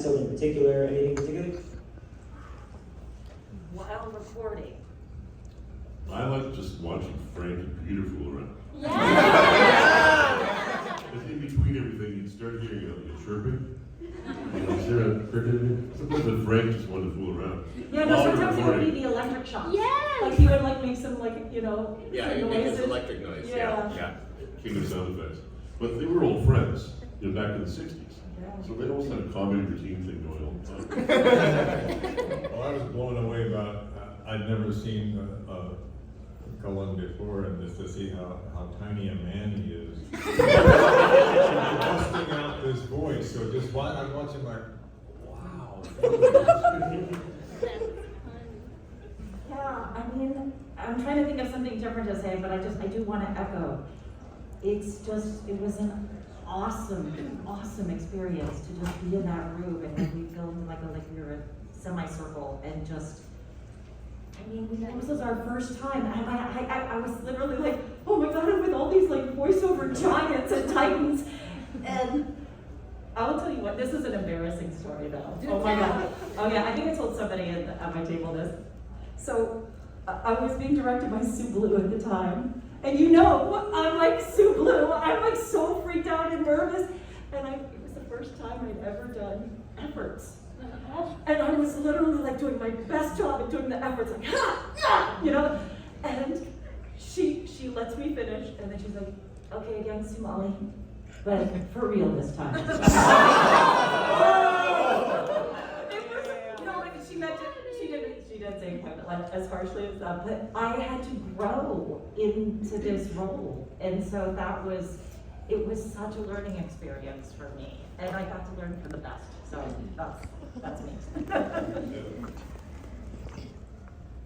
episode in particular? Anything in particular? While recording. I like just watching Frank and Peter fool around. Yeah! Because in between everything, you'd start hearing a chirping. Is there a cricket? Sometimes when Frank just wanted to fool around. Yeah, no, sometimes it would be the electric shocks. Yes! Like he would like make some like, you know, Yeah, he makes electric noise, Yeah. yeah. King of sound effects. But they were old friends, back in the 60s. So they almost had a comedy routine thing going all the time. Well, I was blown away about, I'd never seen Cullen before, and just to see how tiny a man he is. Busting out this voice, so just I'm watching like, wow. Yeah, I mean, I'm trying to think of something different to say, but I do want to echo. It was an awesome experience to just be in that room, and then we filmed like we were a semicircle, and just, I mean, this was our first time. I was literally like, oh my God, I'm with all these like voiceover giants and titans, and I'll tell you what, this is an embarrassing story though. Oh my God. Oh yeah, I think I told somebody at my table this. So I was being directed by Sue Blue at the time. And you know, I'm like Sue Blue. I'm like so freaked out and nervous. And it was the first time I'd ever done efforts. And I was literally like doing my best job at doing the efforts, like, you know? And she lets me finish, and then she's like, okay, again, Somali, but for real this time. It was, no, she meant it. She didn't say it like as harshly as that, but I had to grow into this role, and so it was such a learning experience for me, and I got to learn from the best. So that's me.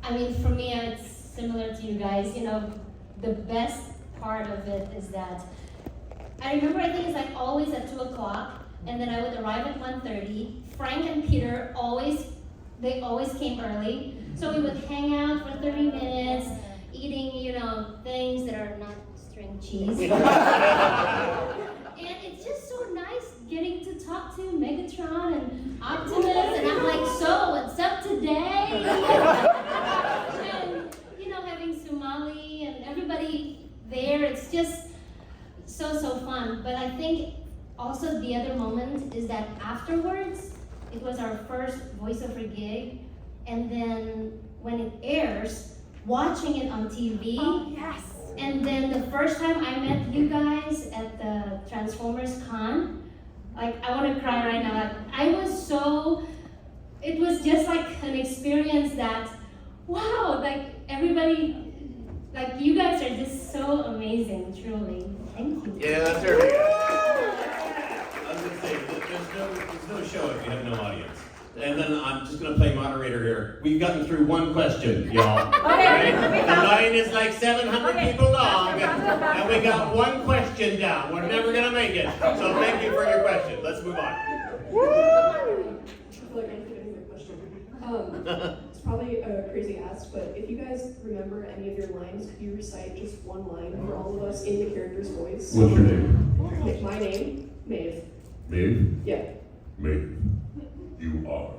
I mean, for me, it's similar to you guys. You know, the best part of it is that I remember, I think it's like always at 2 o'clock, and then I would arrive at 1:30. Frank and Peter they always came early, so we would hang out for 30 minutes, eating, you know, things that are not string cheese. And it's just so nice getting to talk to Megatron and Optimus, and I'm like, so what's up today? And, you know, having Somali and everybody there, it's just so fun. But I think also the other moment is that afterwards, it was our first voiceover gig, and then when it airs, watching it on TV. Oh, yes. And then the first time I met you guys at the Transformers Con, like I want to cry right now. Like, it was just like an experience that, wow, like everybody, like you guys are just so amazing, truly. Thank you. Yeah, that's very good. I was gonna say, there's no show if you have no audience. And then I'm just gonna play moderator here. We've gotten through one question, y'all. Okay, Right? The line is like 700 people long, and we got one question down. We're never gonna make it. So thank you for your question. Let's move on. I feel like I'm forgetting my question. It's probably a crazy ask, but if you guys remember any of your lines, could you recite just one line for all of us in the character's voice? What's your name? Okay, my name, Maeve. Maeve? Yeah. Maeve. You are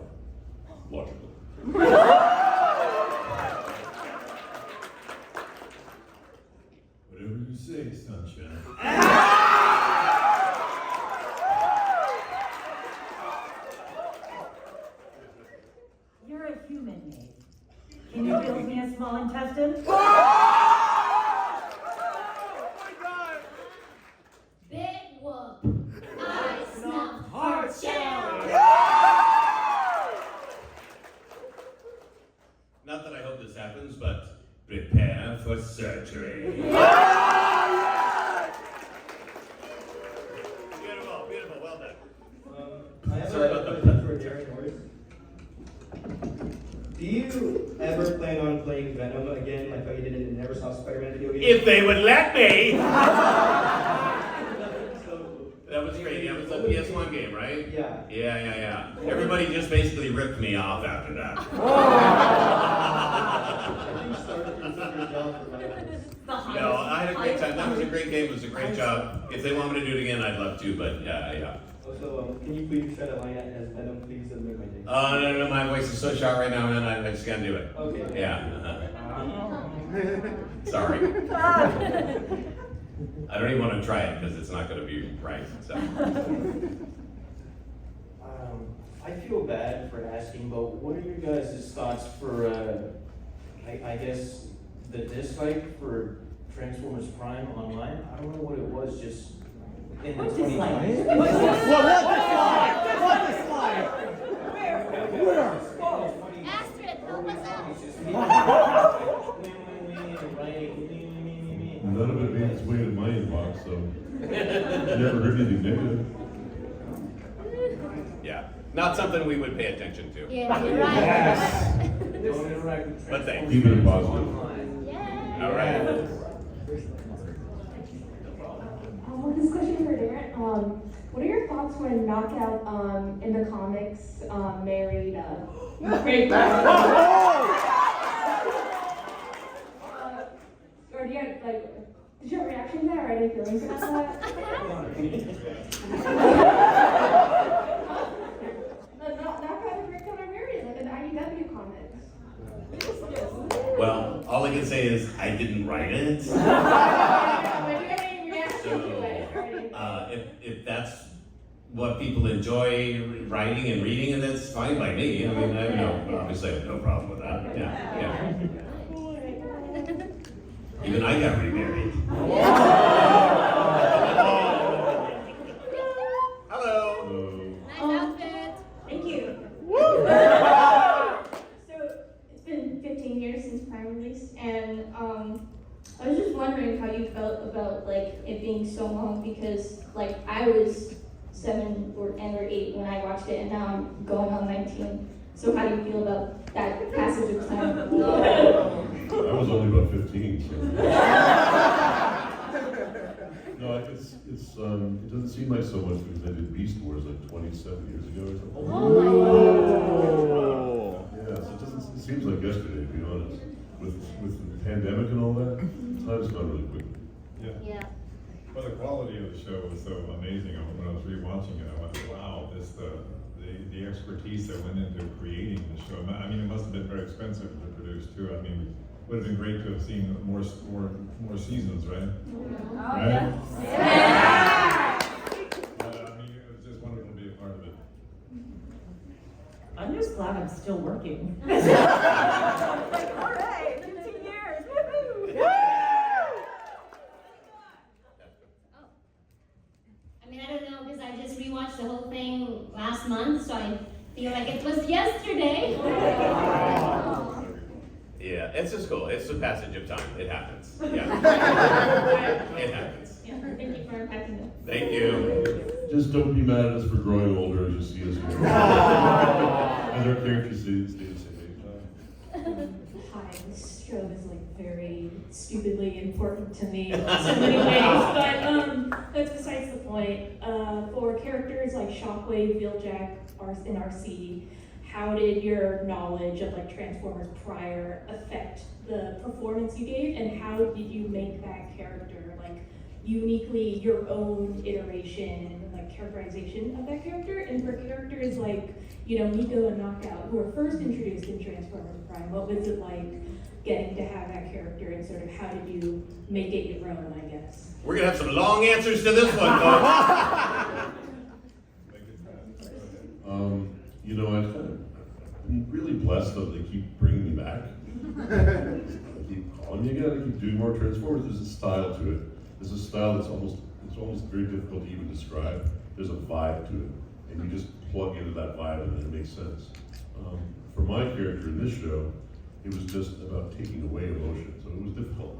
logical. Whatever you say, sunshine. You're a human, Nate. Can you build me a small intestine? Big whoop. I snuff hard shell. Not that I hope this happens, but prepare for surgery. Beautiful, well done. I have Sorry a about the question for Derek Norris. Do you ever plan on playing Venom again, like how you did in the Never Saw Spider-Man video game? If they would let me! So, That was great. That was a PS1 game, right? yeah. Yeah. Everybody just basically ripped me off after that. I think Star Wars did a good job for my No, I had a great time. That was a great game. It was a great job. If they want me to do it again, I'd love to, but yeah. Also, can you please try to line out as Venom, please? Oh, no, my voice is so sharp right now, man, I just can't do it. Okay. Yeah. Sorry. I don't even want to try it because it's not going to be right. So. I feel bad for asking, but what are your guys' thoughts for, I guess, the dislike for Transformers Prime online? I don't know what it was, just in the What 2020s. dislike? What dislike? Where? Astrid, help us out. None of it made its way to my inbox, so never heard anything negative. Yeah, not something we would pay attention to. Yeah, you're right. Don't interact with But thanks. Keep it positive. Yeah. All right. This question for Darren. What are your thoughts when Knockout in the comics married Great or do you have, like, did you have a reaction to that or any feelings about that? Knockout and Great are married, like in the IDW comics. Well, all I can say is I didn't write it. But do you have any reaction to it? Or anything? If that's what people enjoy writing and reading, and that's fine by me. I mean, obviously I have no problem with that. Yeah. Even I got remarried. Hello. Nice outfit. Thank you. So it's been 15 years since Prime released, and I was just wondering how you felt about like it being so long because like I was 7 or 8 when I watched it, and now I'm going on 19. So how do you feel about that passage of time? I was only about 15, so. No, it doesn't seem like so much because I did Beast Wars like 27 years ago or something. Oh. Yeah, so it seems like yesterday, to be honest. With the pandemic and all that, time's gone really quickly. Yeah. Well, the quality of the show was so amazing. When I was rewatching it, I went, wow, the expertise that went into creating the show. I mean, it must have been very expensive to produce too. I mean, it would have been great to have seen more seasons, right? Right? But, I mean, it was just wonderful to be a part of it. I'm just glad I'm still working. Like, all right, 15 years, woohoo! I mean, I don't know, because I just rewatched the whole thing last month, so I feel like it was yesterday. Yeah, it's just cool. It's the passage of time. It happens. Yeah. It happens. Yeah, thank you for unpacking that. Thank you. Just don't be mad at us for growing older as you see us here. As our characters stay the same age. Hi, this show is like very stupidly important to me in so many ways, but that's besides the point. For characters like Shockwave, Wheeljack, and RC, how did your knowledge of like Transformers prior affect the performance you gave, and how did you make that character like uniquely your own iteration and like characterization of that character? And for characters like, you know, Nico and Knockout, who were first introduced in Transformers Prime, what was it like getting to have that character, and sort of how did you make it your own, I guess? We're gonna have some long answers to this one, folks. You know, I'm really blessed that they keep bringing me back. They keep calling me again. They keep doing more Transformers. There's a style to it. There's a style that's almost very difficult to even describe. There's a vibe to it, and you just plug into that vibe, and it makes sense. For my character in this show, it was just about taking away emotion, so it was difficult.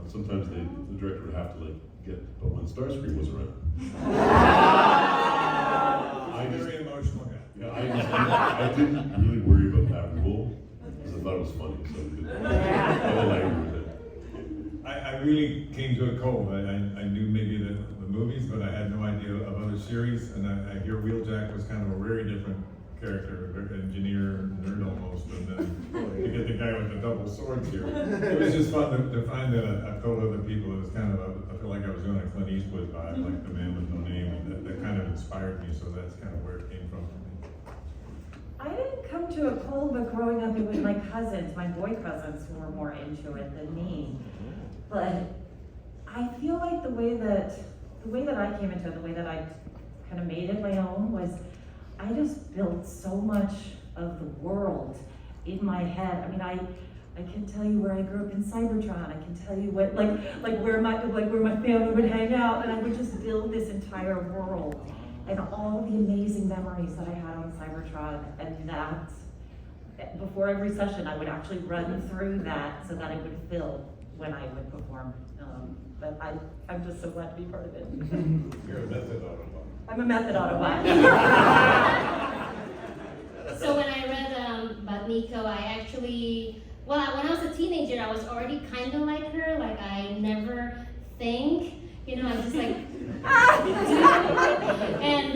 Sometimes the director would have to like but when Starscream was around. Very emotional guy. Yeah, I didn't really worry about that rule because I thought it was funny, so I didn't agree with it. I really came to it cold. I knew maybe the movies, but I had no idea of other series. And I hear Wheeljack was kind of a very different character, engineer, nerd almost, and then to get the guy with the double swords here. It was just fun to find that I've told other people it was kind of I feel like I was doing a Clint Eastwood vibe, like The Man with No Name, and that kind of inspired me, so that's kind of where it came from for me. I didn't come to a cold, but growing up it was my cousins, my boy cousins, who were more into it than me. But I feel like the way that I came into it, the way that I kind of made it my own, was I just built so much of the world in my head. I mean, I can tell you where I grew up in Cybertron. I can tell you what where my family would hang out, and I would just build this entire world and all the amazing memories that I had on Cybertron. And that before every session, I would actually run through that so that it would fill when I would perform. But I'm just so glad to be part of it. You're a method Autobot. I'm a method Autobot. So when I read about Nico, I actually, when I was a teenager, I was already kind of like her. Like, I never think, I just like and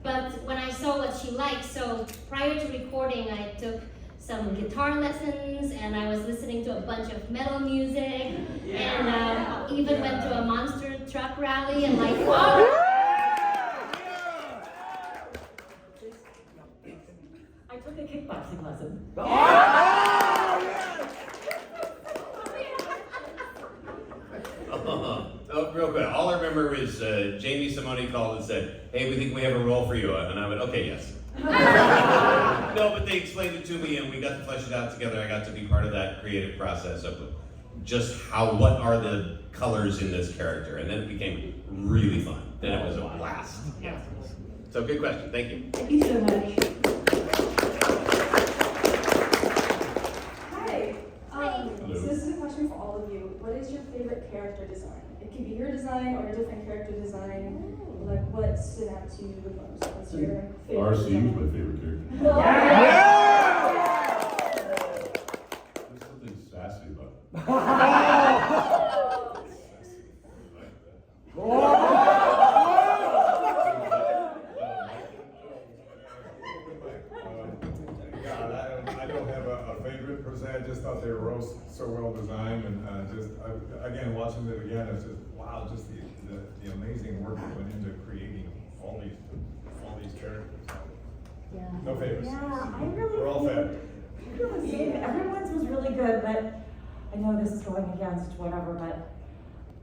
but when I saw what she liked, so prior to recording, I took some guitar lessons, and I was listening to a bunch of metal music, and even went to a monster truck rally, and like, I took a kickboxing lesson. Real quick, all I remember is Jamie Simone called and said, "Hey, we think we have a role for you," and I went, "Okay, yes." No, but they explained it to me, and we got to flesh it out together. I got to be part of that creative process of just what are the colors in this character, and then it became really fun. Then it was a blast. Yeah. So good question. Thank you. Thank you so much. Hi. So this is a question for all of you. What is your favorite character design? It can be your design or a different character design. Like, what stood out to you the most? What's your favorite RC design? was my favorite character. There's something sassy about it. I don't have a favorite per se. I just thought they were all so well designed, and again, watching it again, it's just wow, just the amazing work that went into creating all these characters. Yeah. No favorites. Yeah, I really We're all fed. I feel the same. Everyone's was really good, but I know this is going against whatever, but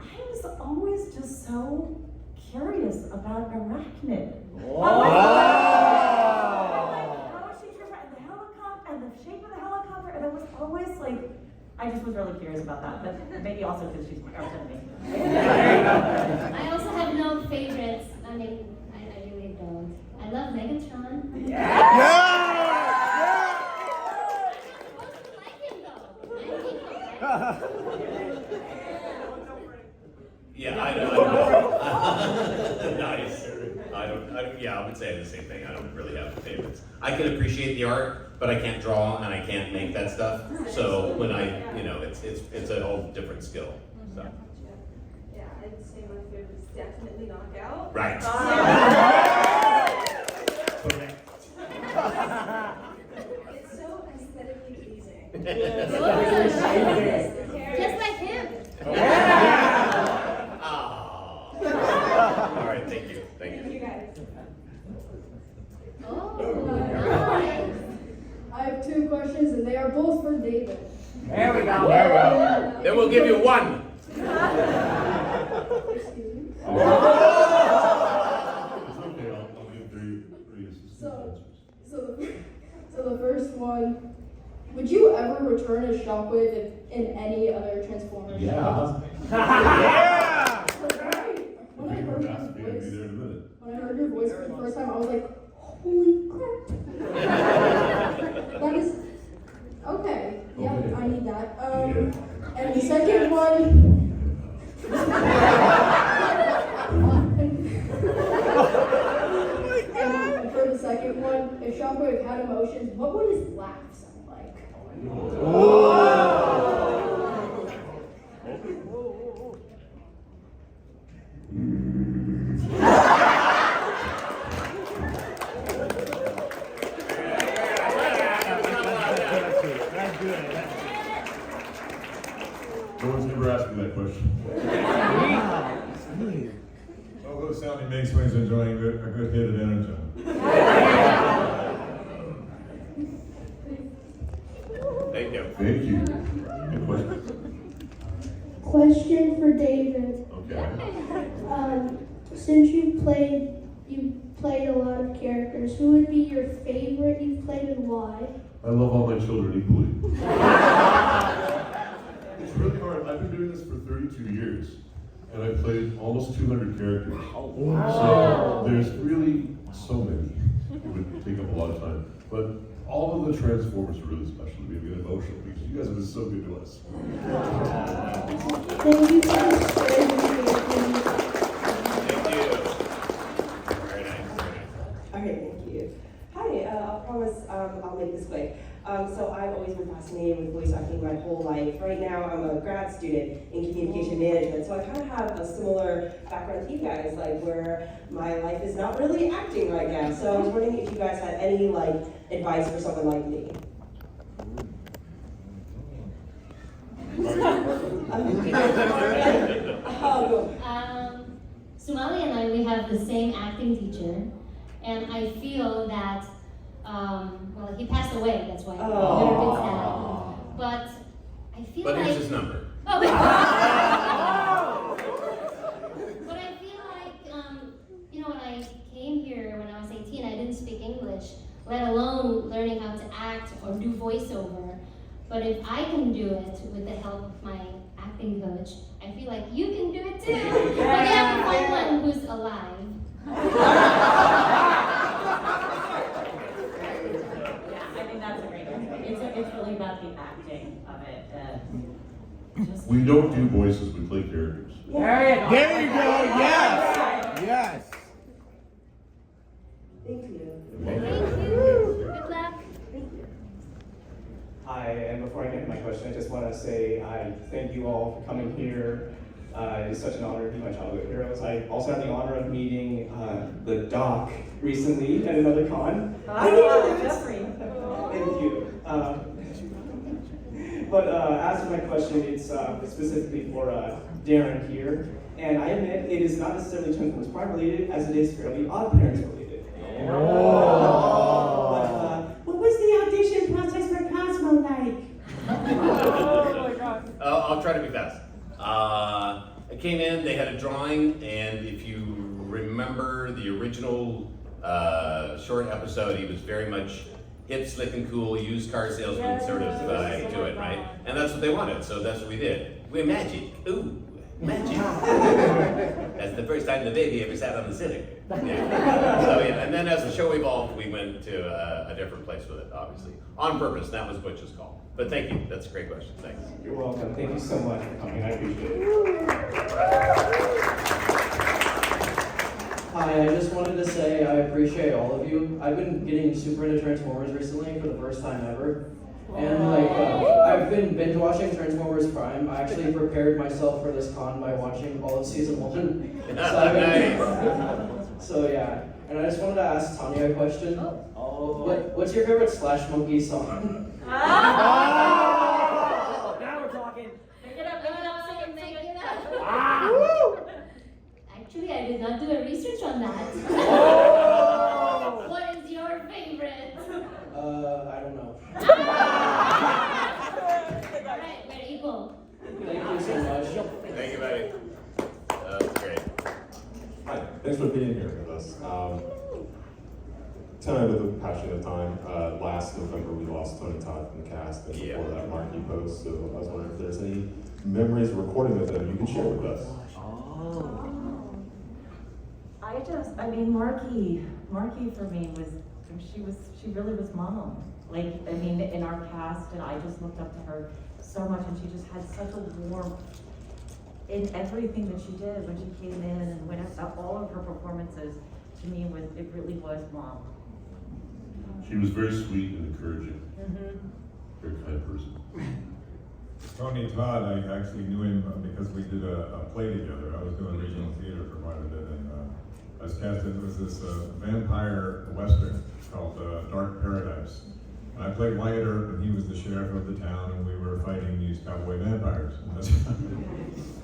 I was always just so curious about Arachnid. How is she different? And the helicopter, and the shape of the helicopter, and it was always like, I just was really curious about that, but maybe also because she's my arch enemy. I also have no favorites. I mean, I really don't. I love Megatron. Yeah, I know. Nice. I would say the same thing. I don't really have favorites. I can appreciate the art, but I can't draw and I can't make that stuff. So when it's a whole different skill. So. Yeah, I'd say my favorite is definitely Knockout. Right. Correct. It's so aesthetically pleasing. Just like him. All right, thank you. Thank you. Thank you guys. Oh, I have two questions, and they are both for David. There we go. Then we'll give you one. Excuse me. It's okay, I'll give three assistant answers. So the first one, would you ever return as Shockwave in any other Transformers? Yeah. When I heard I'll be your there voice, in a minute. when I heard your voice for the first time, I was like, holy crap. That is, okay, yeah, Okay. I need that. Yeah. And the second one. And for the second one, if Shockwave had emotions, what would his laugh sound like? No one's ever asked me that question. Although Sounding makes when he's enjoying a good hit of energy. Thank you. Good question. Question for David. Okay. Since you played a lot of characters, who would be your favorite you've played and why? I love all my children equally. It's really hard. I've been doing this for 32 years, and I've played almost 200 characters. So there's really so many. It would take up a lot of time. But all of the Transformers are really special to me. I get emotional because you guys have been so good to us. Thank you for this great interview. Thank you. Very nice, very nice. Okay, thank you. Hi, I promise I'll make this quick. So I've always been fascinated with voice acting my whole life. Right now, I'm a grad student in communication management, so I kind of have a similar background to you guys, like where my life is not really acting right now. So I was wondering if you guys had any advice for someone like me. Sumali and I, we have the same acting teacher, and I feel that, well, he passed away, that's why. Oh. But I feel But like. here's his number. Oh, but I feel like, when I came here when I was 18, I didn't speak English, let alone learning how to act or do voiceover. But if I can do it with the help of my acting coach, I feel like you can do it too. But you have to find one who's alive. Yeah, I think that's a great one. It's really about the acting of it. We don't do voices, we play characters. There you go, yes! Yes! Thank you. Thank you. Good luck. Hi, and before I get to my question, I just want to say I thank you all for coming here. It's such an honor to be my childhood heroes. I also had the honor of meeting the doc recently at another con. Jeffrey. Thank you. But as for my question, it's specifically for Darren here. And I admit it is not necessarily Transformers Prime related, as it is fairly Odd Parents related. What was the audition process for Cosmo like? Oh my God. I'll try to be fast. I came in, they had a drawing, and if you remember the original short episode, he was very much hip, slick, and cool, used car salesman sort of to it, right? And that's what they wanted, so that's what we did. We're magic. Ooh, magic. That's the first time the baby ever sat on the ceiling. Yeah. So yeah, and then as the show evolved, we went to a different place with it, obviously. On purpose, that was Butch's call. But thank you, that's a great question, thanks. You're welcome. Thank you so much for coming. I appreciate it. Hi, I just wanted to say I appreciate all of you. I've been getting super into Transformers recently for the first time ever. And I've been binge watching Transformers Prime. I actually prepared myself for this con by watching all of season 1. So yeah, and I just wanted to ask Tanya a question. What's your favorite Slash Monkey song? Now we're talking. Make it up, Make it up. Actually, I did not do a research on that. What is your favorite? I don't know. Alright, we're equal. Thank you so much. Thank you, buddy. That's great. Hi, thanks for being here with us. Tonight with a passionate time. Last November we lost Tony Todd from the cast, and before that Marky Post. So I was wondering if there's any memories of recording with them you can share with us. Marky for me she really was mom. In our cast, and I just looked up to her so much, and she just had such a warmth in everything that she did when she came in, and when all of her performances, to me, it really was mom. She was very sweet and encouraging. Very kind person. Tony Todd, I actually knew him because we did a play together. I was doing regional theater for quite a bit, and I was casted. It was this vampire western called Dark Paradise. And I played Wyatt Earp, and he was the sheriff of the town, and we were fighting these cowboy vampires. And that's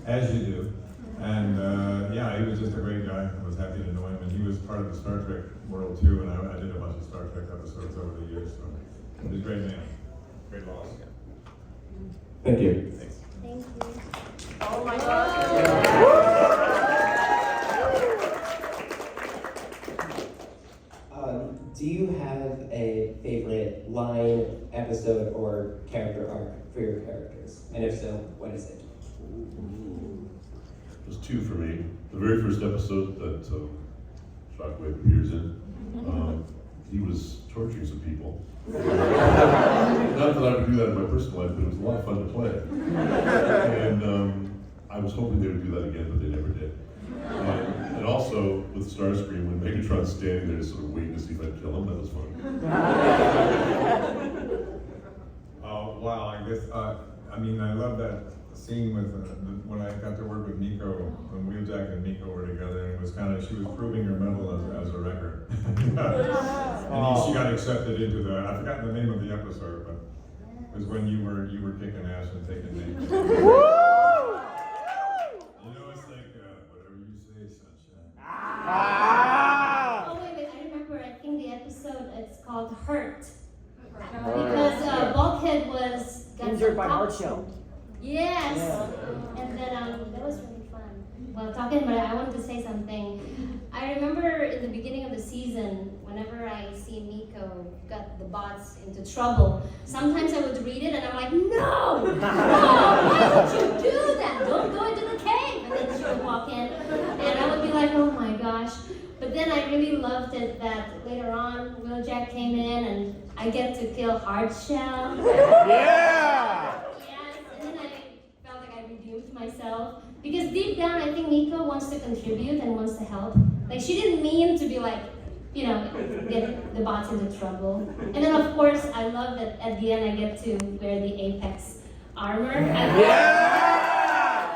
as you do. And yeah, he was just a great guy. I was happy to know him, and he was part of the Star Trek world too. And I did a bunch of Star Trek episodes over the years, so he was a great man. Great loss. Thank you. Thanks. Thank you. Oh my gosh. Do you have a favorite line, episode, or character arc for your characters? And if so, what is it? There's two for me. The very first episode that Shockwave appears in, he was torturing some people. Not that I would do that in my personal life, but it was a lot of fun to play. And I was hoping they would do that again, but they never did. And also with Starscream, when Megatron's standing there just sort of waiting to see if I'd kill him, that was fun. Wow, I guess, I mean, I love that scene with, when I got to work with Nico, when Wheeljack and Nico were together, and it was kind of, she was proving her mettle as a wrecker. And she got accepted into the, I've forgotten the name of the episode, but it was when you were kicking ass and taking names. You know, it's like, whatever you say, sunshine. Oh, wait, I remember, I think the episode, it's called Hurt. Because Bulkhead was Injured by Art Show. Yes. Yeah. And then that was really fun. Well, talking about it, I wanted to say something. I remember in the beginning of the season, whenever I see Nico got the bots into trouble, sometimes I would read it and I'm like, no, why would you do that? Don't go into the cave. And then she would walk in and I would be like, oh my gosh. But then I really loved it that later on, Wheeljack came in and I get to kill Hardshell. Yeah! Yes, and then I felt like I redeemed myself. Because deep down, I think Nico wants to contribute and wants to help. Like, she didn't mean to be like, you know, get the bots into trouble. And then, of course, I love that at the end I get to wear the Apex armor. Yeah!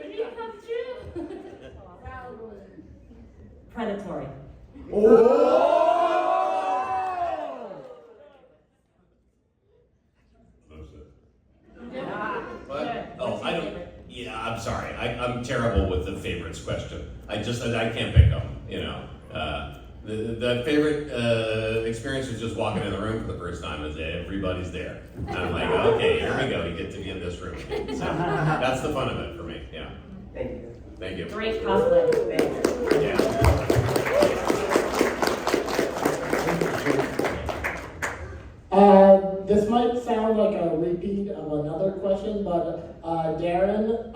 Dream come true. Predatory. Oh! What? Oh, I don't. Yeah, I'm sorry. I'm terrible with the favorites question. I can't pick them. You know, the favorite experience was just walking in the room for the first time as everybody's there. And I'm like, okay, here we go. You get to be in this room. So that's the fun of it for me. Yeah. Thank you. Thank you. Great cosplay. Yeah. This might sound like a repeat of another question, but Darren,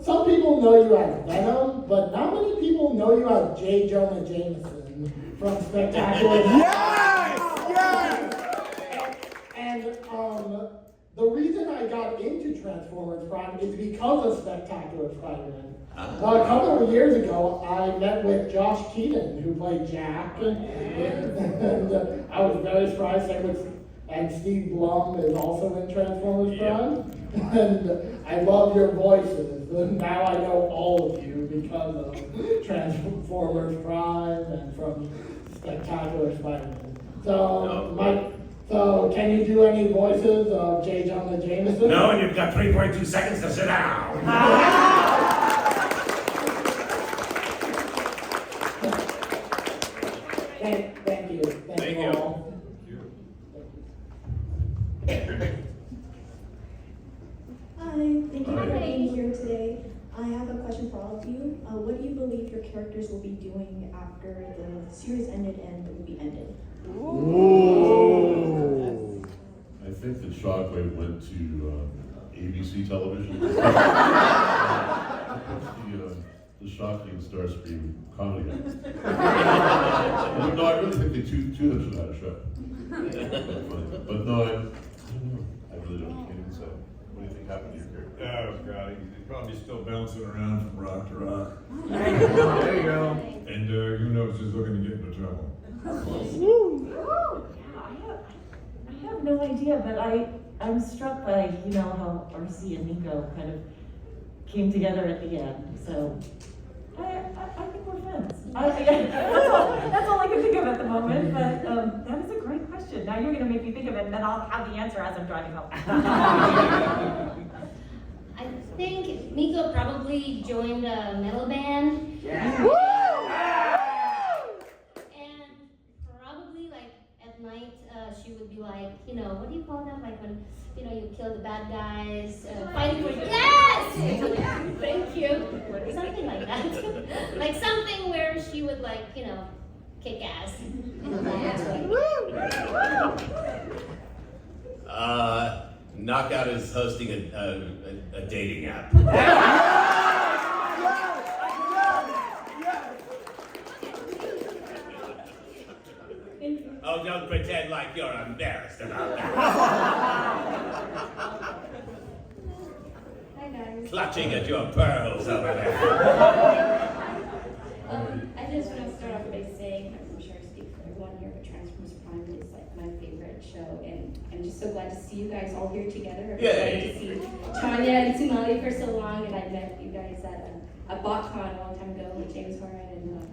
some people know you as Venom, but not many people know you as J. Jonah Jameson from Spectacular. Yes! Yes! And the reason I got into Transformers Prime is because of Spectacular Spider-Man. A couple of years ago, I met with Josh Keaton, who played Jack, and I was very surprised. And Steve Blum is also in Transformers Prime. And I love your voices. And now I know all of you because of Transformers Prime and from Spectacular Spider-Man. So can you do any voices of J. Jonah Jameson? No, and you've got 3.2 seconds to sit down. Thank you. Thank you all. Hi, thank you for being here today. I have a question for all of you. What do you believe your characters will be doing after the series ended and the movie ended? Ooh. I think that Shockwave went to ABC television. The Shocking Starscream comedy act. No, I really think they two of them should have had a show. But no, I don't know. I really don't. Can't even say. What do you think happened to your character? Oh, God, he's probably still bouncing around from rock to rock. There you go. And who knows, just looking to get into trouble. I have no idea, but I'm struck by, you know, how RC and Nico kind of came together at the end. So I think we're friends. That's all I can think of at the moment, but that is a great question. Now you're going to make me think of it, and then I'll have the answer as I'm driving home. I think Nico probably joined a metal band. Yeah. And probably like at night she would be like, you know, what do you call them? Like when, you know, you kill the bad guys, fighting for, yes! Thank you. Something like that. Like something where she would like, you know, kick ass. Knockout is hosting a dating app. Oh, don't pretend like you're embarrassed about that. Hi guys. Clutching at your pearls over there. I just want to start off by saying, I'm sure I speak for everyone here, but Transformers Prime is like my favorite show, and I'm just so glad to see you guys all here together. I'm glad to see Tanya and Sumali for so long, and I met you guys at BotCon a long time ago with James Horan, and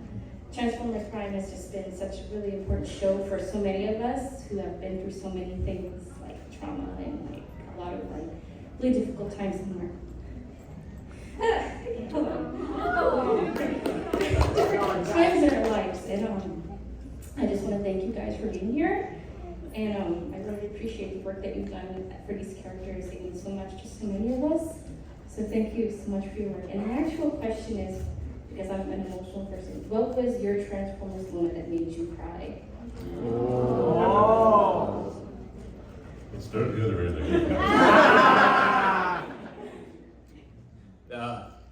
Transformers Prime has just been such a really important show for so many of us who have been through so many things like trauma and like a lot of like really difficult times in our different times in our lives. And I just want to thank you guys for being here. And I really appreciate the work that you've done for these characters. It means so much to so many of us. So thank you so much for your work. And the actual question is, because I'm an emotional person, what was your Transformers moment that made you cry? Oh. Let's start the other end.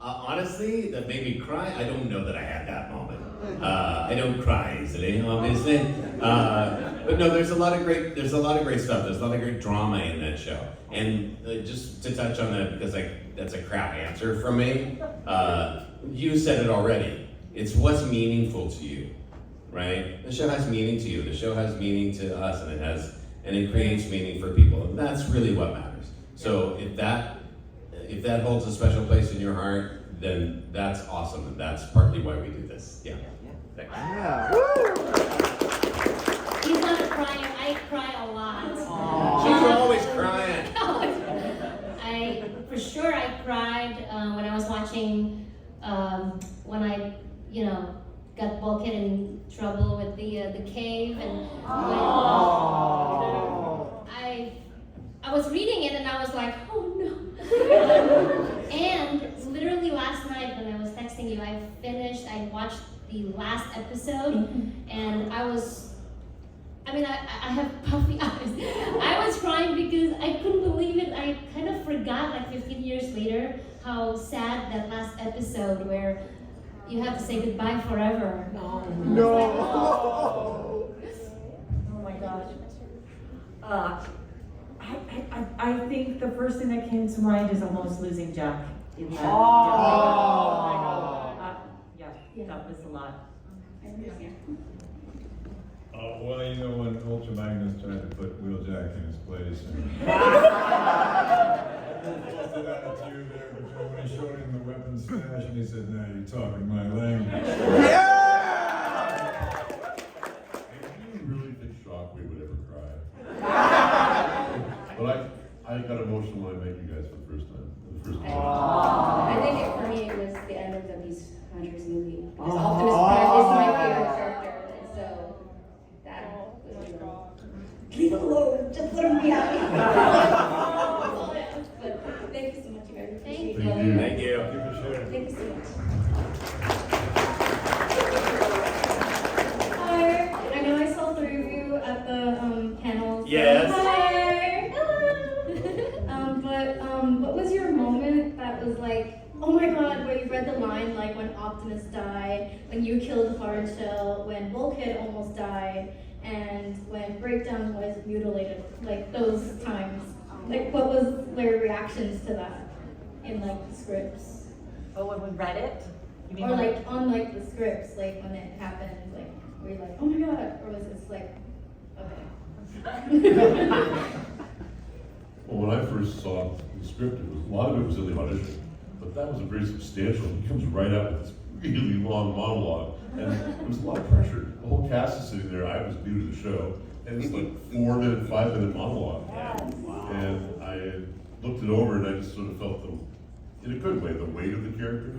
Honestly, that made me cry. I don't know that I had that moment. I don't cry easily, obviously. But no, there's a lot of great stuff. There's a lot of great drama in that show. And just to touch on that, because that's a crap answer from me. You said it already. It's what's meaningful to you, right? The show has meaning to you. The show has meaning to us, and it creates meaning for people, and that's really what matters. So if that holds a special place in your heart, then that's awesome, and that's partly why we do this. Yeah. Thanks. He's not a crier. I cry a lot. She's always crying. For sure I cried when I was watching, when I, you know, got Bulkhead in trouble with the cave, and when I was reading it and I was like, oh no. And literally last night when I was texting you, I watched the last episode, and I have puffy eyes. I was crying because I couldn't believe it. I kind of forgot, like 15 years later, how sad that last episode where you have to say goodbye forever. No. Oh my gosh. I think the first thing that came to mind is almost losing Jack. In that. That was a lot. Well, you know, when Ultra Magnus tried to put Wheeljack in his place, and busted out a tear there, but when he showed him the weapon stash, and he said, "Now you're talking my language." Do you really think Shockwave would ever cry? But I got emotional when I met you guys for the first time. I think for me it was the end of the Beast Hunters movie. Because Optimus Prime is my favorite character, and so that was leave him alone, just let him be happy. But thank you so much, you guys. Thank you. Thank you so much. Hi, I know I saw three of you at the panel. Yes. Hi. What was your moment that was like, oh my god, where you read the line like when Optimus died, when you killed Hard Shell, when Bulkhead almost died, and when Breakdown was mutilated, like those times? Like what was their reactions to that in like the scripts? Oh, when we read it? You mean Or like on like the scripts, like when it happened, like were you like, oh my god, or was it just like, okay. Well, when I first saw the script, a lot of it was in the audition, but that was a very substantial. He comes right out with this really long monologue, and there was a lot of pressure. The whole cast is sitting there. I was new to the show, and it's like 4-minute, 5-minute monologue. And I looked it over, and I just sort of felt in a good way, the weight of the character.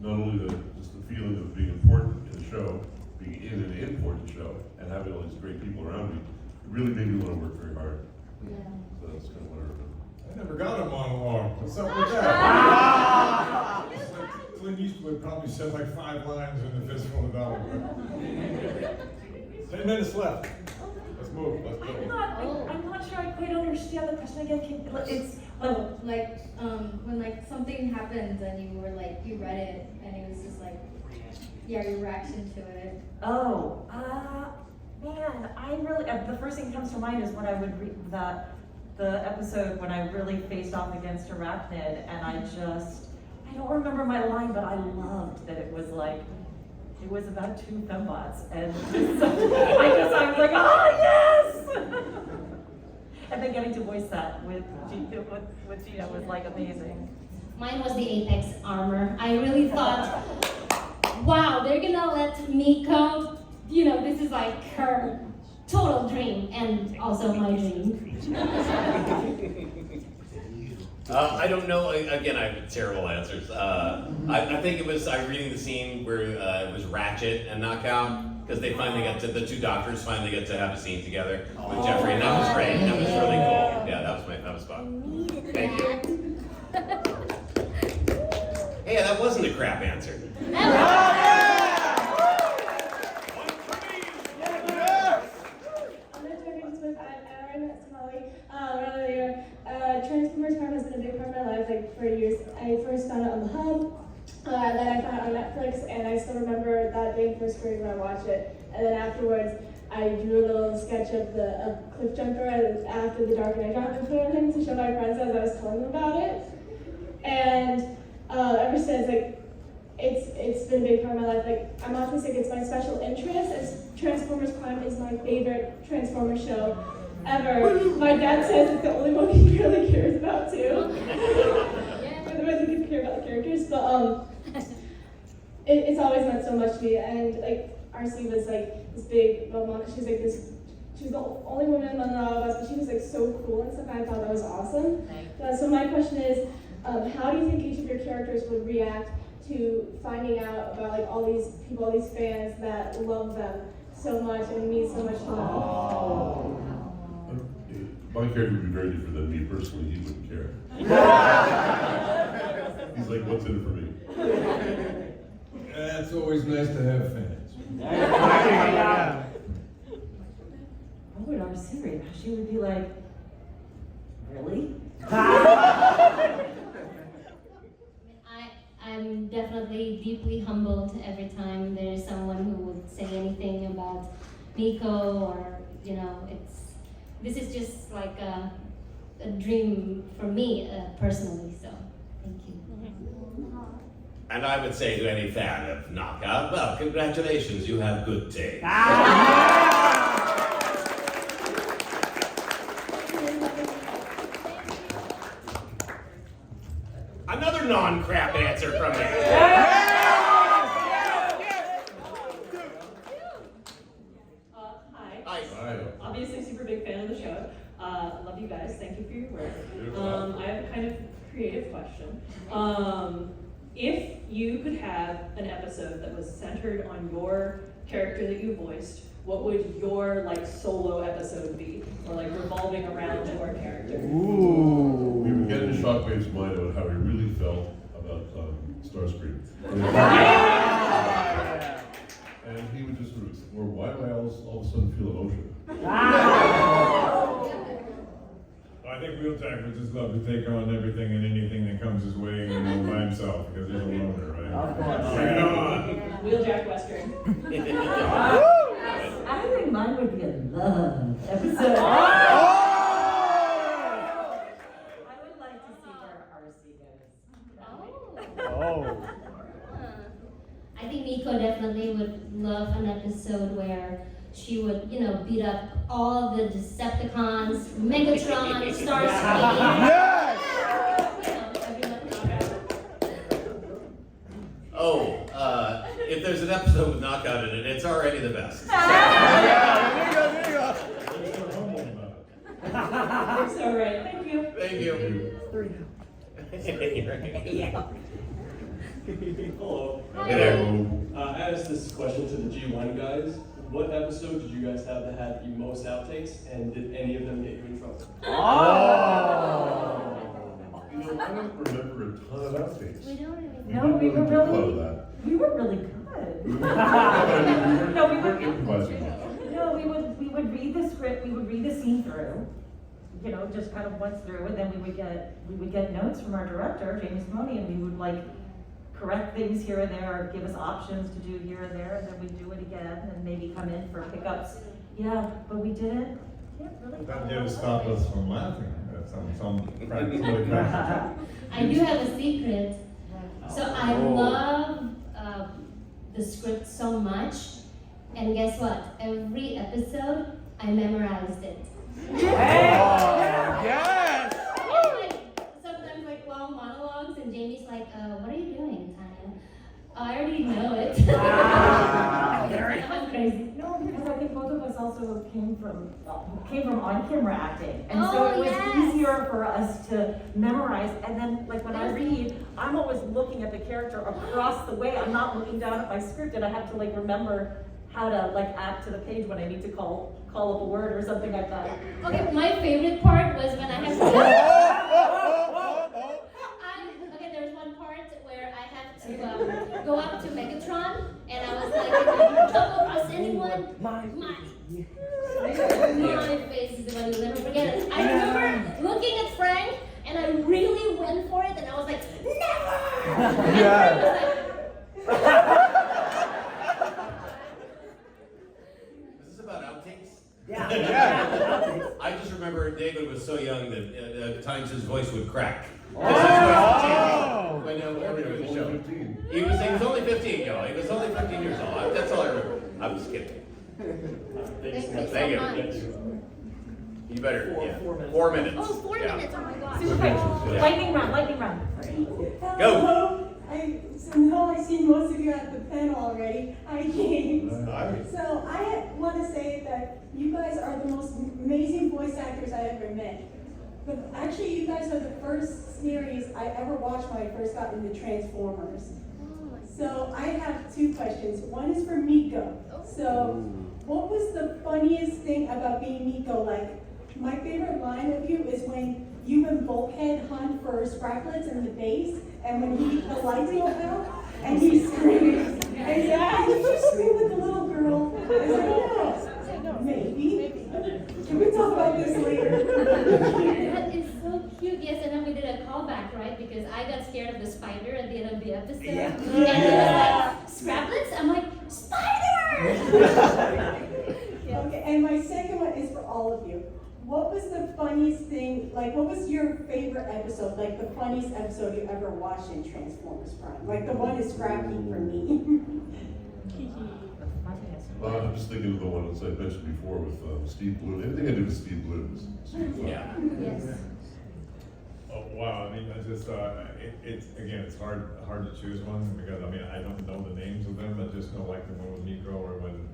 Not only just the feeling of being important in the show, being in an important show, and having all these great people around me, really made me want to work very hard. Yeah. So that's kind of what I remember. I never got a monologue. What's up with that? It's like Clint Eastwood probably said like 5 lines in the Fistful of Dollars. 10 minutes left. Let's move. Let's go. I'm not sure I quite understand the question again. It's, When like something happens and you were like, you read it and it was just like, yeah, your reaction to it. Man, I really, the first thing that comes to mind is when I would read the episode when I really faced off against Arachnid, and I don't remember my line, but I loved that it was like, it was about 2 fembots, and I was like, oh yes! And then getting to voice that with Gina was like amazing. Mine was the Apex armor. I really thought, wow, they're gonna let Miko, this is like her total dream, and also my dream. I don't know. Again, I have terrible answers. I think it was reading the scene where it was Ratchet and Knockout, because they finally got to, the 2 doctors finally get to have a scene together with Jeffrey, and that was great. That was really cool. Yeah, that was fun. Thank you. Hey, that wasn't a crap answer. Transformers Prime has been a big part of my life, like for years. I first found it on the Hub, then I found it on Netflix, and I still remember that day in first grade when I watched it. And then afterwards, I drew a little sketch of the Cliffjumper after the Dark Knight dropped in front of him to show my friends as I was telling them about it. And ever since, like, it's been a big part of my life. Like, I'm autistic, it's my special interest, as Transformers Prime is my favorite Transformers show ever. My dad says it's the only one he really cares about too. Otherwise he doesn't care about the characters, but it's always meant so much to me. And like RC was like this big mom, she's like this, she was the only woman among all of us, but she was like so cool and stuff, and I thought that was awesome. So my question is, how do you think each of your characters would react to finding out about like all these people, all these fans that love them so much and mean so much to them? My character would be very different than me personally. He wouldn't care. He's like, what's in it for me? It's always nice to have fans. What would RC react? She would be like, really? I'm definitely deeply humbled every time there's someone who would say anything about Miko, or this is just like a dream for me personally, so thank you. And I would say to any fan of Knockout, well, congratulations, you have good taste. Another non-crap answer from me. Hi. Obviously, super big fan of the show. Love you guys. Thank you for your work. I have a kind of creative question. If you could have an episode that was centered on your character that you voiced, what would your solo episode be, or revolving around your character? Ooh. We would get into Shockwave's mind about how he really felt about Starscream. And he would just sort of explore, why do I all of a sudden feel emotion? I think Wheeljack would just love to take on everything and anything that comes his way, by himself, because he's a loner, right? Of course. Bring it on! Wheeljack Western. I think mine would be a love episode. I would like to see where RC goes. I think Miko definitely would love an episode where she would, beat up all the Decepticons, Megatron, Starscream. Yes! If there's an episode with Knockout in it, it's already the best. There you go. It's all right. Thank you. Thank you. Hello. Hey there. I asked this question to the G1 guys. what episode did you guys have that had the most outtakes, and did any of them get you in trouble? Oh! You know, I don't remember a ton of outtakes. We don't even. No, we were didn't do a lot of really, that. we were really good. No, we weren't improvising much. No, we would read the script, we would read the scene through, you know, just kind of once through, and then we would get notes from our director, Jamie Simone, and we would like correct things here and there, or give us options to do here and there, and then we'd do it again, and maybe come in for pickups. Yeah, but we didn't, really. That didn't stop us from laughing at some really cracks. I do have a secret. So I love the script so much, and guess what? Every episode, I memorized it. Yes! Like, sometimes like long monologues, and Jamie's like, what are you doing, Tanya? I already know it. Wow. I'm crazy. No, because I think both of us also came from on-camera acting, and so it was easier for us to memorize. And then, like when I read, I'm always looking at the character across the way. I'm not looking down at my script, and I have to like remember how to like act to the page when I need to call up a word or something like that. Okay, my favorite part was when I have to. Okay, there's one part where I have to go up to Megatron, and I was like, if you come across anyone, my face is the one you'll never forget it. I remember looking at Frank, and I really went for it, and I was like, never! Yeah. Is this about outtakes? Yeah. I just remember David was so young that at times his voice would crack. Oh! I know, everybody was the show. He was only 15, y'all. He was only 15 years old. That's all I remember. I was kidding. Thank you. You better, yeah. 4 minutes. Oh, 4 Yeah. minutes, oh my gosh. Super quick. Yeah. Lightning round. Go. So know I've seen most of you at the panel already. Hi, James. Hi. So I want to say that you guys are the most amazing voice actors I ever met. But actually, you guys are the first series I ever watched when I first got into Transformers. So I have 2 questions. One is for Miko. So what was the funniest thing about being Miko? Like, my favorite line of you is when you and Bulkhead hunt for scraplets in the base, and when the lights go out, and you scream. And yeah, did you scream with the little girl? I was like, no. Maybe. Can we talk about this later? That is so cute. Yes, and then we did a callback, right? Because I got scared of the spider at the end of the episode. Yeah. And it was like, scraplets? I'm like, spider! Okay, and my second one is for all of you. What was the funniest thing, like what was your favorite episode, like the funniest episode you ever watched in Transformers Prime? Like the one is scrappy for me. I'm just thinking of the one that I mentioned before with Steve Bloom. Anything I did with Steve Bloom was super fun. Yeah. Yes. Oh, wow, I mean, that's just, it's hard to choose one, because, I mean, I don't know the names of them, I just know like the one with Miko, or when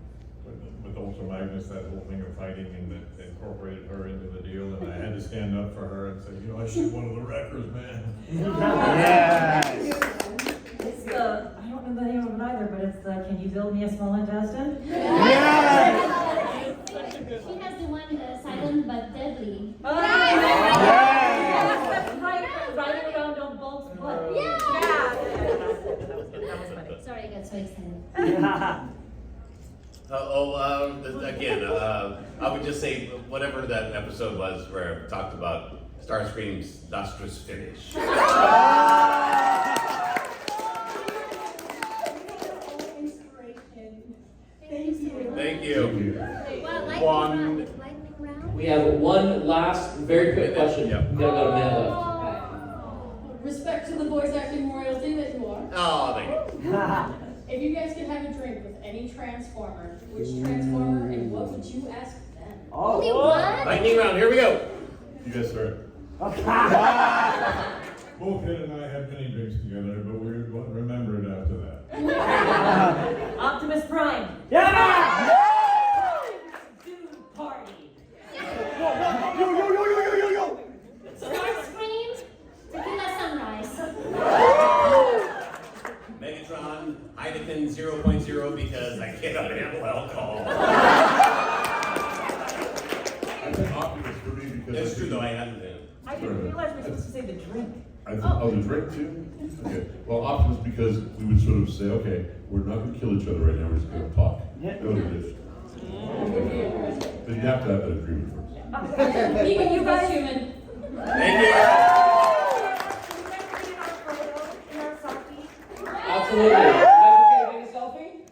with Ultra Magnus, that whole thing of fighting, and that incorporated her into the deal, and I had to stand up for her and say, you know, I shoot one of the wreckers, man. Yes. It's the, I don't know the name of it either, but it's the, can you build me a small intestine? Yes. She has the one silent but deadly. That's right, riding around on Bolt's butt. Yeah. That was funny. Sorry, I got so excited. Again, I would just say whatever that episode was where I talked about Starscream's lustrous finish. Thank you. Well, One. lightning round? We have one last very quick question. Yep. We gotta go to minute left. Respect to the voice acting royalty that you are. Oh, thank you. If you guys could have a drink with any Transformer, which Transformer and what would you ask them? Only one? Lightning round, here we go. You guys start. Bulkhead and I had many drinks together, but we remember it after that. Optimus Prime. Yeah! Dude party. Yo! Starscream, Tequila Sunrise. Megatron, Heineken 0.0 because I cannot handle alcohol. think Optimus for me because. It's true though, I haven't been. I didn't realize we were supposed to say the drink. Oh, the drink too? Okay, well, Optimus because we would sort of say, okay, we're not gonna kill each other right now, we're just gonna talk. That would be it. But you have to have that agreement first. Keep it, you guys human. Thank you.